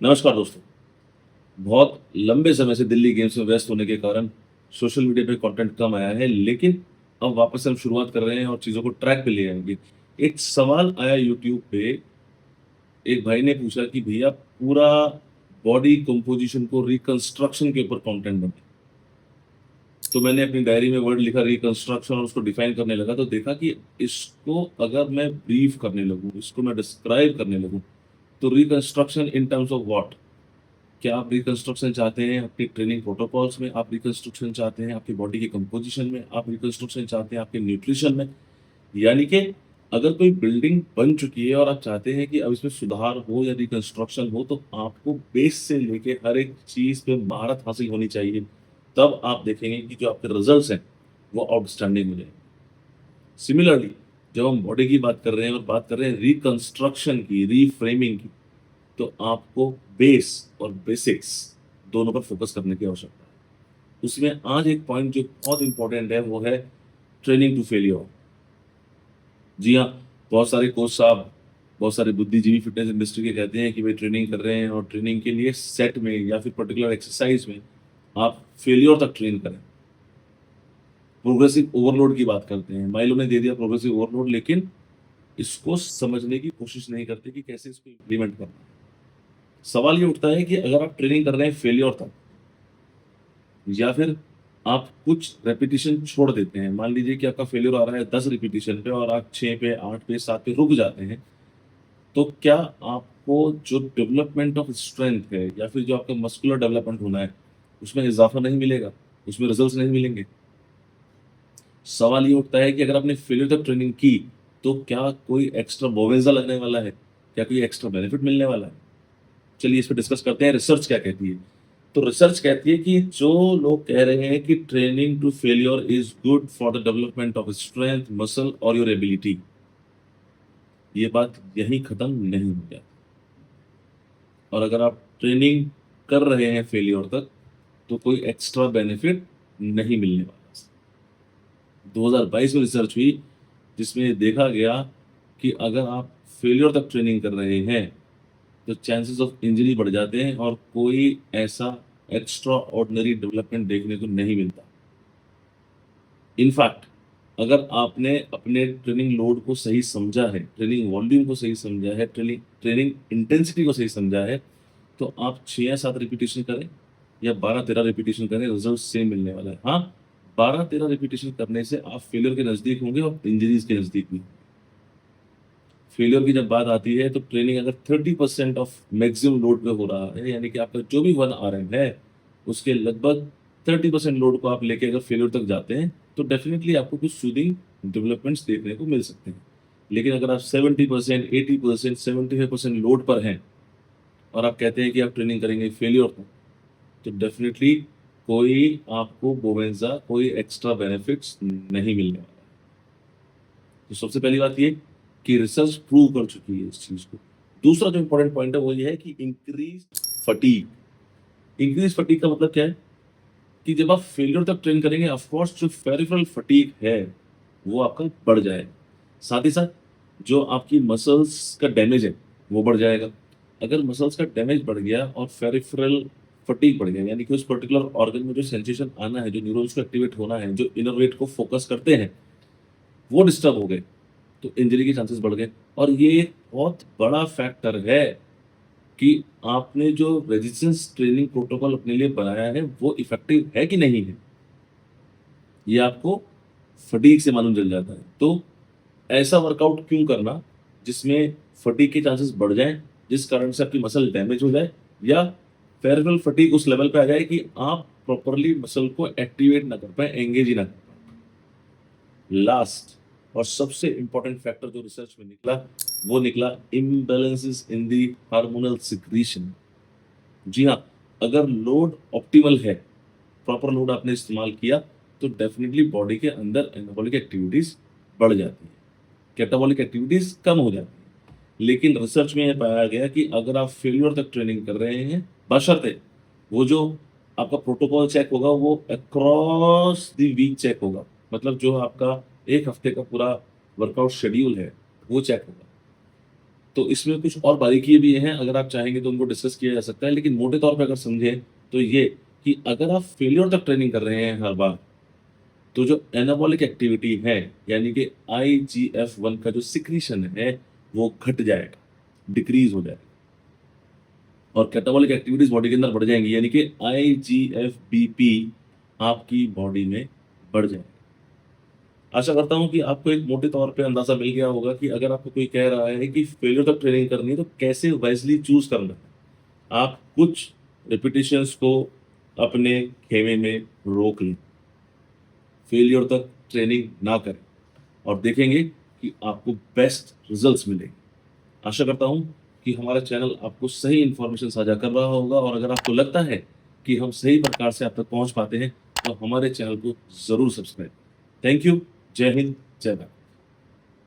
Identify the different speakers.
Speaker 1: नमस्कार दोस्तों। बहुत लंबे समय से दिल्ली गेम्स में व्यस्त होने के कारण सोशल मीडिया पे कंटेंट कम आया है, लेकिन अब वापस से हम शुरुआत कर रहे हैं और चीज़ों को ट्रैक पे ले आएँगे। एक सवाल आया यूट्यूब पे, एक भाई ने पूछा कि भैया पूरा बॉडी कंपोज़िशन को रिकंस्ट्रक्शन के ऊपर कंटेंट बनाएँ। तो मैंने अपनी डायरी में वर्ड लिखा रिकंस्ट्रक्शन और उसको डिफाइन करने लगा, तो देखा कि इसको अगर मैं ब्रीफ करने लगूँ, इसको मैं डिस्क्राइब करने लगूँ, तो reconstruction in terms of what? क्या आप रिकंस्ट्रक्शन चाहते हैं अपनी ट्रेनिंग प्रोटोकॉल्स में? आप रिकंस्ट्रक्शन चाहते हैं आपकी बॉडी की कंपोजिशन में? आप रिकंस्ट्रक्शन चाहते हैं आपके न्यूट्रिशन में? यानी कि अगर कोई बिल्डिंग बन चुकी है और आप चाहते हैं कि अब इसमें सुधार हो या रिकंस्ट्रक्शन हो, तो आपको बेस से लेके हर एक चीज़ पे महारत हासिल होनी चाहिए। तब आप देखेंगे कि जो आपके रिजल्ट्स हैं, वो आउटस्टैंडिंग हो जाएँगे। सिमिलरली जब हम बॉडी की बात कर रहे हैं और बात कर रहे हैं रिकंस्ट्रक्शन की, रीफ्रेमिंग की, तो आपको बेस और बेसिक्स दोनों पर फोकस करने की आवश्यकता है। उसमें आज एक पॉइंट जो बहुत इंपॉर्टेंट है वो है ट्रेनिंग टू फेलियर। जी हाँ, बहुत सारे कोच साहब, बहुत सारे बुद्धिजीवी फिटनेस इंडस्ट्री के कहते हैं कि भाई ट्रेनिंग कर रहे हैं और ट्रेनिंग के लिए सेट में या फिर पर्टिकुलर एक्सरसाइज में आप फेलियर तक ट्रेन करें। प्रोग्रेसिव ओवरलोड की बात करते हैं। माइलों ने दे दिया प्रोग्रेसिव ओवरलोड, लेकिन इसको समझने की कोशिश नहीं करते कि कैसे इसको इम्प्लीमेंट करना है। सवाल ये उठता है कि अगर आप ट्रेनिंग कर रहे हैं फेलियर तक, या फिर आप कुछ रेपिटेशन छोड़ देते हैं। मान लीजिए कि आपका फेलियर आ रहा है 10 रिपिटेशन पे और आप 6 पे, 8 पे, 7 पे रुक जाते हैं। तो क्या आपको जो डेवलपमेंट ऑफ स्ट्रेंथ है या फिर जो आपका मस्कुलर डेवलपमेंट होना है, उसमें इज़ाफ़ा नहीं मिलेगा? उसमें रिज़ल्ट्स नहीं मिलेंगे? सवाल ये उठता है कि अगर आपने फेलियर तक ट्रेनिंग की, तो क्या कोई एक्स्ट्रा बोवेज़ा लगने वाला है? क्या कोई एक्स्ट्रा बेनिफिट मिलने वाला है? चलिए इस पे डिस्कस करते हैं, रिसर्च क्या कहती है। तो रिसर्च कहती है कि जो लोग कह रहे हैं कि training to failure is good for the development of strength, muscle और योर एबिलिटी, ये बात यहीं खत्म नहीं हो जाती। और अगर आप ट्रेनिंग कर रहे हैं फेलियर तक, तो कोई एक्स्ट्रा बेनिफिट नहीं मिलने वाला। 2022 में रिसर्च हुई जिसमें देखा गया कि अगर आप फेलियर तक ट्रेनिंग कर रहे हैं, तो चांसेस ऑफ इंजरी बढ़ जाते हैं और कोई ऐसा एक्स्ट्रा ऑर्डिनरी डेवलपमेंट देखने को नहीं मिलता। इनफैक्ट अगर आपने अपने ट्रेनिंग लोड को सही समझा है, ट्रेनिंग वॉल्यूम को सही समझा है, ट्रेनिंग ट्रेनिंग इंटेंसिटी को सही समझा है, तो आप 6 या 7 रिपीटिशन करें या 12-13 रिपीटिशन करें, रिजल्ट सेम मिलने वाला है। हाँ, 12-13 रिपीटिशन करने से आप फेलियर के नज़दीक होंगे और इंजरीज के नज़दीक भी। फेलियर की जब बात आती है तो ट्रेनिंग अगर 30% ऑफ मैक्सिमम लोड पे हो रहा है, यानी कि आपका जो भी 1 आरएम है, उसके लगभग 30% लोड को आप लेके अगर फेलियर तक जाते हैं, तो डेफिनिटली आपको कुछ सूदिंग डेवलपमेंट्स देखने को मिल सकते हैं। लेकिन अगर आप 70%, 80%, 75% लोड पर हैं और आप कहते हैं कि आप ट्रेनिंग करेंगे फेलियर तक, तो डेफिनिटली कोई आपको बोवेंजा, कोई एक्स्ट्रा बेनिफिट्स नहीं मिलने वाला। तो सबसे पहली बात ये कि रिसर्च प्रूव कर चुकी है इस चीज़ को। दूसरा जो इम्पोर्टेंट पॉइंट है वो ये है कि इंक्रीज़ फटीग। इंक्रीज़ फटीग का मतलब क्या है? कि जब आप फेलियर तक ट्रेन करेंगे, ऑफ कोर्स जो पेरिफेरल फटीग है, वो आपका बढ़ जाएगा। साथ ही साथ जो आपकी मसल्स का डैमेज है, वो बढ़ जाएगा। अगर मसल्स का डैमेज बढ़ गया और पेरिफेरल फटीग बढ़ गया, यानी कि उस पर्टिकुलर ऑर्गन में जो सेंसेशन आना है, जो न्यूरॉन्स को एक्टिवेट होना है, जो इनर्वेट को फोकस करते हैं, वो डिस्टर्ब हो गए, तो इंजरी के चांसेस बढ़ गए। और ये एक बहुत बड़ा फैक्टर है कि आपने जो रेजिस्टेंस ट्रेनिंग प्रोटोकॉल अपने लिए बनाया है, वो इफेक्टिव है कि नहीं है, ये आपको फटीग से मालूम चल जाता है। तो ऐसा वर्कआउट क्यों करना जिसमें फटीग के चांसेस बढ़ जाएं, जिस कारण से आपकी मसल डैमेज हो जाए या फेरिफेरल फटीग उस लेवल पे आ जाए कि आप प्रॉपर्ली मसल को एक्टिवेट ना कर पाए, एंगेज ही ना कर पाए। लास्ट और सबसे इंपॉर्टेंट फैक्टर जो रिसर्च में निकला, वो निकला इम्बैलेंसेस इन दी हार्मोनल सिक्रीशन। जी हाँ, अगर लोड ऑप्टिमल है, प्रॉपर लोड आपने इस्तेमाल किया, तो डेफिनिटली बॉडी के अंदर एनाबॉलिक एक्टिविटीज बढ़ जाती है, कैटाबॉलिक एक्टिविटीज कम हो जाती है। लेकिन रिसर्च में यह पाया गया कि अगर आप फेलियर तक ट्रेनिंग कर रहे हैं, बशर्ते वो जो आपका प्रोटोकॉल चेक होगा वो अक्रॉस द वीक चेक होगा, मतलब जो आपका 1 हफ्ते का पूरा वर्कआउट शेड्यूल है, वो चेक होगा। तो इसमें कुछ और बारीकियाँ भी हैं, अगर आप चाहेंगे तो उनको डिस्कस किया जा सकता है। लेकिन मोटे तौर पे अगर समझें तो ये कि अगर आप फेल्योर तक ट्रेनिंग कर रहे हैं हर बार, तो जो एनाबॉलिक एक्टिविटी है, यानी कि IGF-1 का जो सिक्रीशन है, वो घट जाएगा, डिक्रीज़ हो जाएगा और कैटाबॉलिक एक्टिविटीज़ बॉडी के अंदर बढ़ जाएँगी, यानी कि IGF-BP आपकी बॉडी में बढ़ जाएगा। आशा करता हूँ कि आपको एक मोटे तौर पे अंदाज़ा मिल गया होगा कि अगर आपको कोई कह रहा है कि फेल्योर तक ट्रेनिंग करनी है, तो कैसे वाइज़ली चूज़ करना है। आप कुछ रिपिटिशंस को अपने खेमे में रोक लें, फेल्योर तक ट्रेनिंग ना करें और देखेंगे कि आपको बेस्ट रिजल्ट्स मिलेंगे। आशा करता हूँ कि हमारा चैनल आपको सही इन्फॉर्मेशन साझा कर रहा होगा और अगर आपको लगता है कि हम सही प्रकार से आप तक पहुँच पाते हैं, तो हमारे चैनल को ज़रूर सब्सक्राइब। Thank you. जय हिंद, जय भारत।